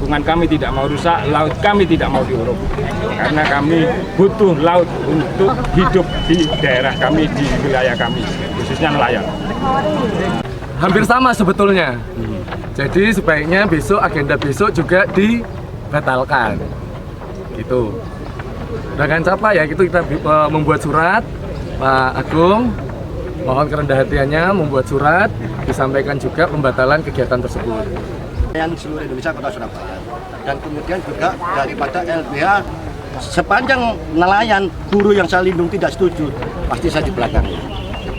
lingkungan kami tidak mau rusak, laut kami tidak mau diuruk. Karena kami butuh laut untuk hidup di daerah kami, di wilayah kami, khususnya nelayan. Hampir sama sebetulnya. Jadi sebaiknya agenda besok juga dibatalkan. Gitu. Dengan siapa ya, itu kita membuat surat, Pak Agung, mohon kerendah hatiannya membuat surat, disampaikan juga pembatalan kegiatan tersebut. Yang seluruh Indonesia Kota Surabaya, dan kemudian juga daripada LBH sepanjang nelayan buruh yang saya lindung tidak setuju, pasti saya di belakang.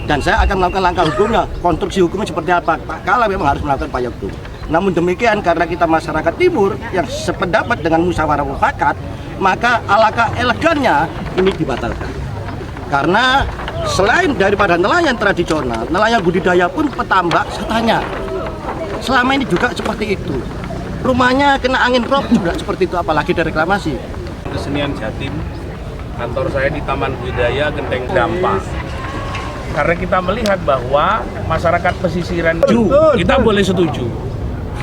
Dan saya akan melakukan langkah hukumnya, konstruksi hukumnya seperti apa, kalau memang harus melakukan upaya hukum. Namun demikian, karena kita masyarakat timur yang sependapat dengan musyawarah mufakat, maka alangkah elegannya ini dibatalkan. Karena selain daripada nelayan tradisional, nelayan budidaya pun petambak setanya. Selama ini juga seperti itu. Rumahnya kena angin rob juga seperti itu, apalagi dari reklamasi. Kesenian Jatim, kantor saya di Taman Budaya Genteng Dampa. Karena kita melihat bahwa masyarakat pesisiran kita boleh setuju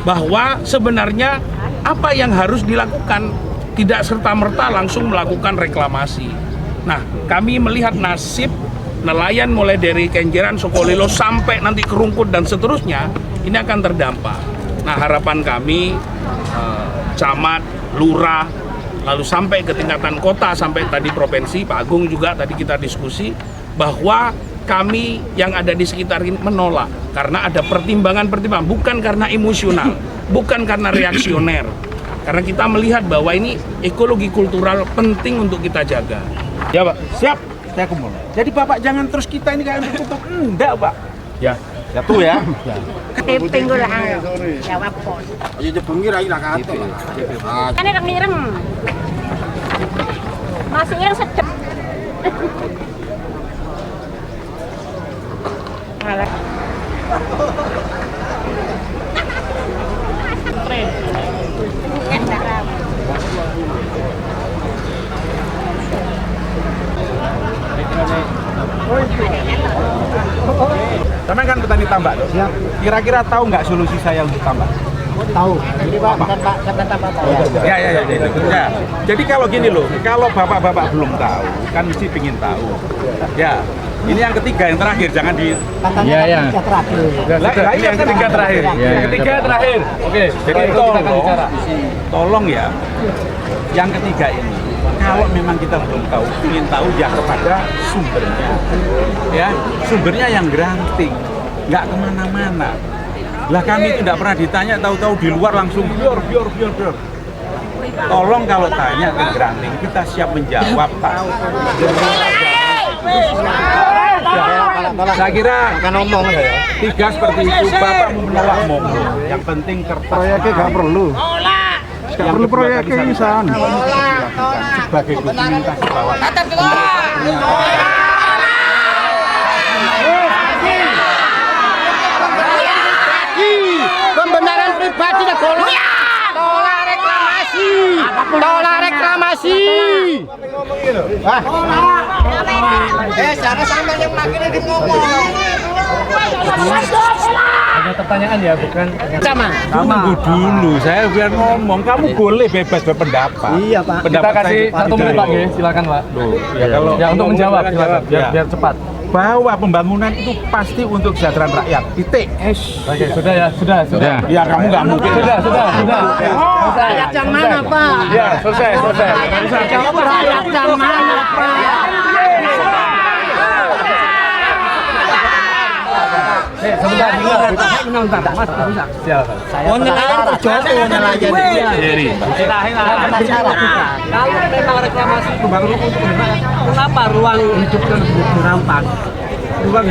bahwa sebenarnya apa yang harus dilakukan tidak serta-merta langsung melakukan reklamasi. Nah, kami melihat nasib nelayan mulai dari Kenjeran, Sukolilo sampai nanti ke Rungkut dan seterusnya, ini akan terdampak. Nah, harapan kami camat, lurah, lalu sampai ke tingkatan kota, sampai tadi provinsi, Pak Agung juga tadi kita diskusi bahwa kami yang ada di sekitar ini menolak karena ada pertimbangan-pertimbangan, bukan karena emosional, bukan karena reaksioner. Karena kita melihat bahwa ini ekologi kultural penting untuk kita jaga. Ya Pak, siap. Saya kumpul. Jadi Bapak jangan terus kita ini kayak tutup. Enggak Pak. Ya. Satu ya. Keping gue lah, jawab pos. Jadi bengi rai lah kata. Kan ada ireng. Masih ireng sedep. Alah. Karena kan petani tambak tuh. Kira-kira tahu nggak solusi saya untuk tambak? Tahu. Jadi Pak, bukan tambak. Ya. Jadi kalau gini loh, kalau bapak-bapak belum tahu, kan mesti pingin tahu. Ya. Ini yang ketiga, yang terakhir, jangan di... Iya. Ini yang ketiga terakhir. Yang ketiga terakhir. Oke, jadi tolong ya, yang ketiga ini, kalau memang kita belum tahu, ingin tahu ya kepada sumbernya. Ya, sumbernya yang granting, nggak kemana-mana. Lah kami itu tidak pernah ditanya, tahu-tahu di luar langsung bior. Tolong kalau tanya ke granting, kita siap menjawab, Pak. Saya kira Kan ngomong ya. tiga seperti itu, Bapak mau menolak monggo. Yang penting kertas. Proyeknya nggak perlu. Nggak perlu proyeknya di sana. Sebagai dokumentasi bahwa Pembenaran pribadi ya golong. Tolak reklamasi. Tolak reklamasi. Jangan sampai yang makin ngomong. Ada pertanyaan ya, bukan? Sama. tunggu dulu, saya biar ngomong. Kamu boleh bebas berpendapat. Iya Pak. Kita kasih saya 1 menit Pak, silakan Pak. Ya kalau Ya untuk menjawab, silakan. Biar cepat. bahwa pembangunan itu pasti untuk kesejahteraan rakyat. Titik. Oke, sudah. Ya kamu nggak mungkin. Sudah. Rakyat yang mana, Pak? Ya selesai. Rakyat yang mana, Pak? Sebentar, Mas, bisa. Silakan. Oh, nelayan terjatuh nelayan. Jadi, Kalau memang reklamasi pembangunan untuk kenapa ruang hidupnya lebih dirampas? Ruang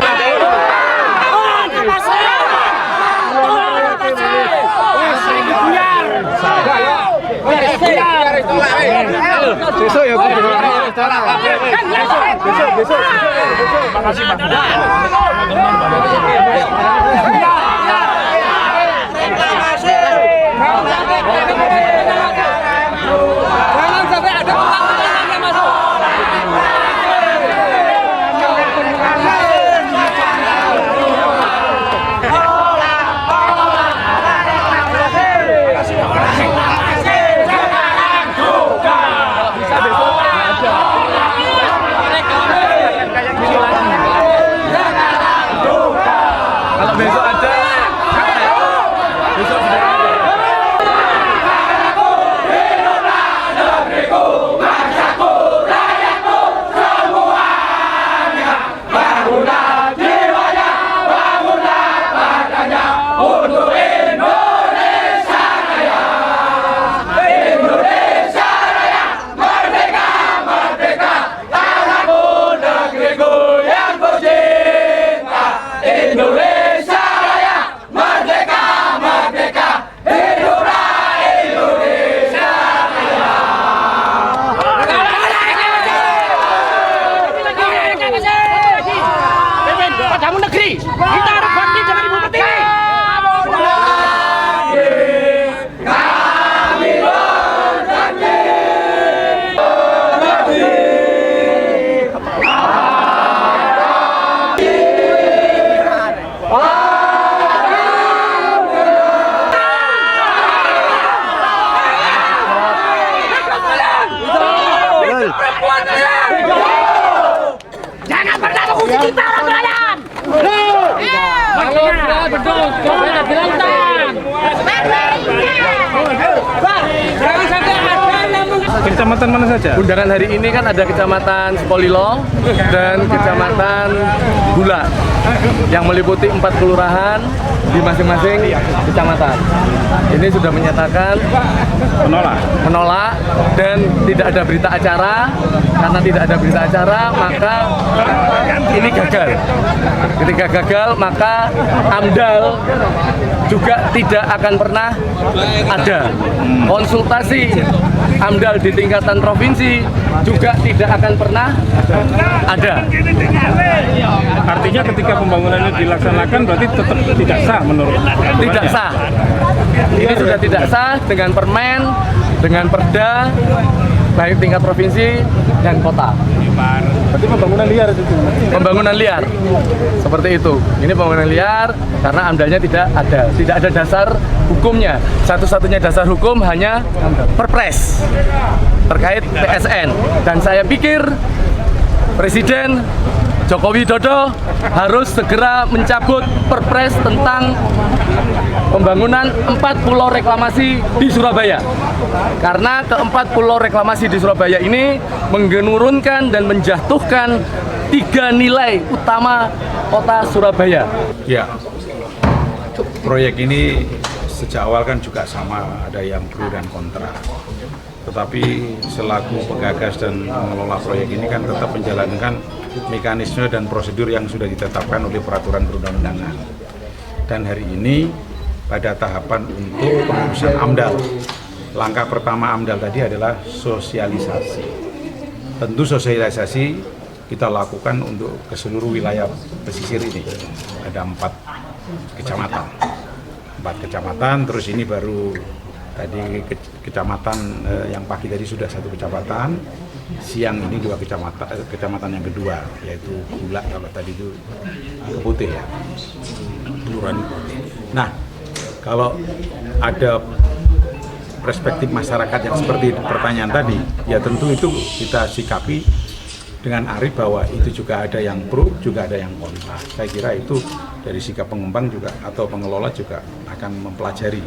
besok ya besok. Makasih Pak. jangan sampai ada pembangunan yang masuk. Pertiwi. Kita harus bangkit dengan Ibu Pertiwi. Jangan pernah mengusir kita orang nelayan. Betul, coba dilantang. Jangan sampai ada yang Kecamatan mana saja? Undangan hari ini kan ada Kecamatan Sukolilo dan Kecamatan Gula yang meliputi 4 kelurahan di masing-masing kecamatan. Ini sudah menyatakan menolak dan tidak ada berita acara. Karena tidak ada berita acara, maka ini gagal. Ketika gagal, maka AMDAL juga tidak akan pernah ada. Konsultasi AMDAL di tingkatan provinsi juga tidak akan pernah ada. Artinya ketika pembangunannya dilaksanakan berarti tetap tidak sah menurut Tidak sah. Ini sudah tidak sah dengan permen, dengan perda, baik tingkat provinsi dan kota. berarti pembangunan liar itu. Pembangunan liar seperti itu. Ini pembangunan liar karena AMDAL-nya tidak ada dasar hukumnya. Satu-satunya dasar hukum hanya Perpres terkait PSN. Dan saya pikir Presiden Joko Widodo harus segera mencabut Perpres tentang pembangunan 4 pulau reklamasi di Surabaya. Karena ke-4 pulau reklamasi di Surabaya ini menurunkan dan menjatuhkan 3 nilai utama kota Surabaya. Ya, proyek ini sejak awal kan juga sama, ada yang pro dan kontra. Tetapi selaku penggagas dan mengelola proyek ini kan tetap menjalankan mekanisme dan prosedur yang sudah ditetapkan oleh peraturan perundang-undangan. Dan hari ini pada tahapan untuk pengurusan AMDAL. Langkah pertama AMDAL tadi adalah sosialisasi. Tentu sosialisasi kita lakukan untuk ke seluruh wilayah pesisir ini. Ada 4 kecamatan. 4 kecamatan, terus ini baru tadi kecamatan yang pagi tadi sudah 1 kecamatan, siang ini 2 kecamatan yang kedua, yaitu Gula, kalau tadi itu Keputih ya, Kelurahan Keputih. Nah, kalau ada perspektif masyarakat yang seperti pertanyaan tadi, ya tentu itu kita sikapi dengan arif bahwa itu juga ada yang pro, juga ada yang kontra. Saya kira itu dari sikap pengembang juga atau pengelola juga akan mempelajari.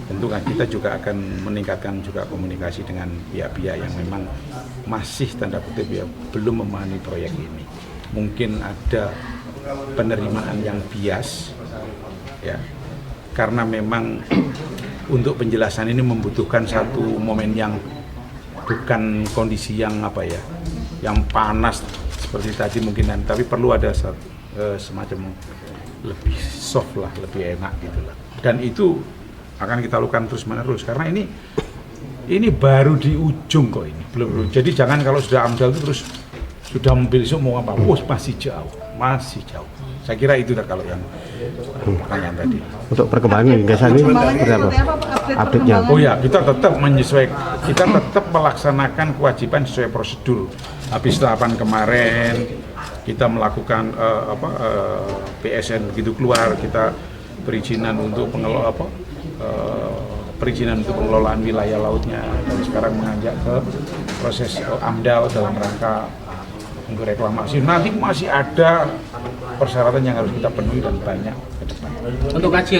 Tentu kan kita juga akan meningkatkan juga komunikasi dengan pihak-pihak yang memang masih tanda kutip ya belum memahami proyek ini. Mungkin ada penerimaan yang bias, ya, karena memang untuk penjelasan ini membutuhkan satu momen yang bukan kondisi yang apa ya, yang panas seperti tadi mungkin, tapi perlu ada semacam lebih soft lah, lebih enak gitulah. Dan itu akan kita lakukan terus menerus karena ini baru di ujung kok, ini belum. Jadi jangan kalau sudah AMDAL itu terus sudah mobil semua apa, masih jauh. Saya kira itu dah kalau yang pertanyaan tadi. Untuk perkembangan gagasan ini seperti apa update-nya? Oh ya, kita tetap menyesuaikan, kita tetap melaksanakan kewajiban sesuai prosedur. Habis tahapan kemarin kita melakukan PSN begitu keluar, kita perizinan untuk pengelolaan wilayah lautnya, dan sekarang menganjak ke proses AMDAL dalam rangka untuk reklamasi. Nanti masih ada persyaratan yang harus kita penuhi dan banyak ke depan. Untuk kajian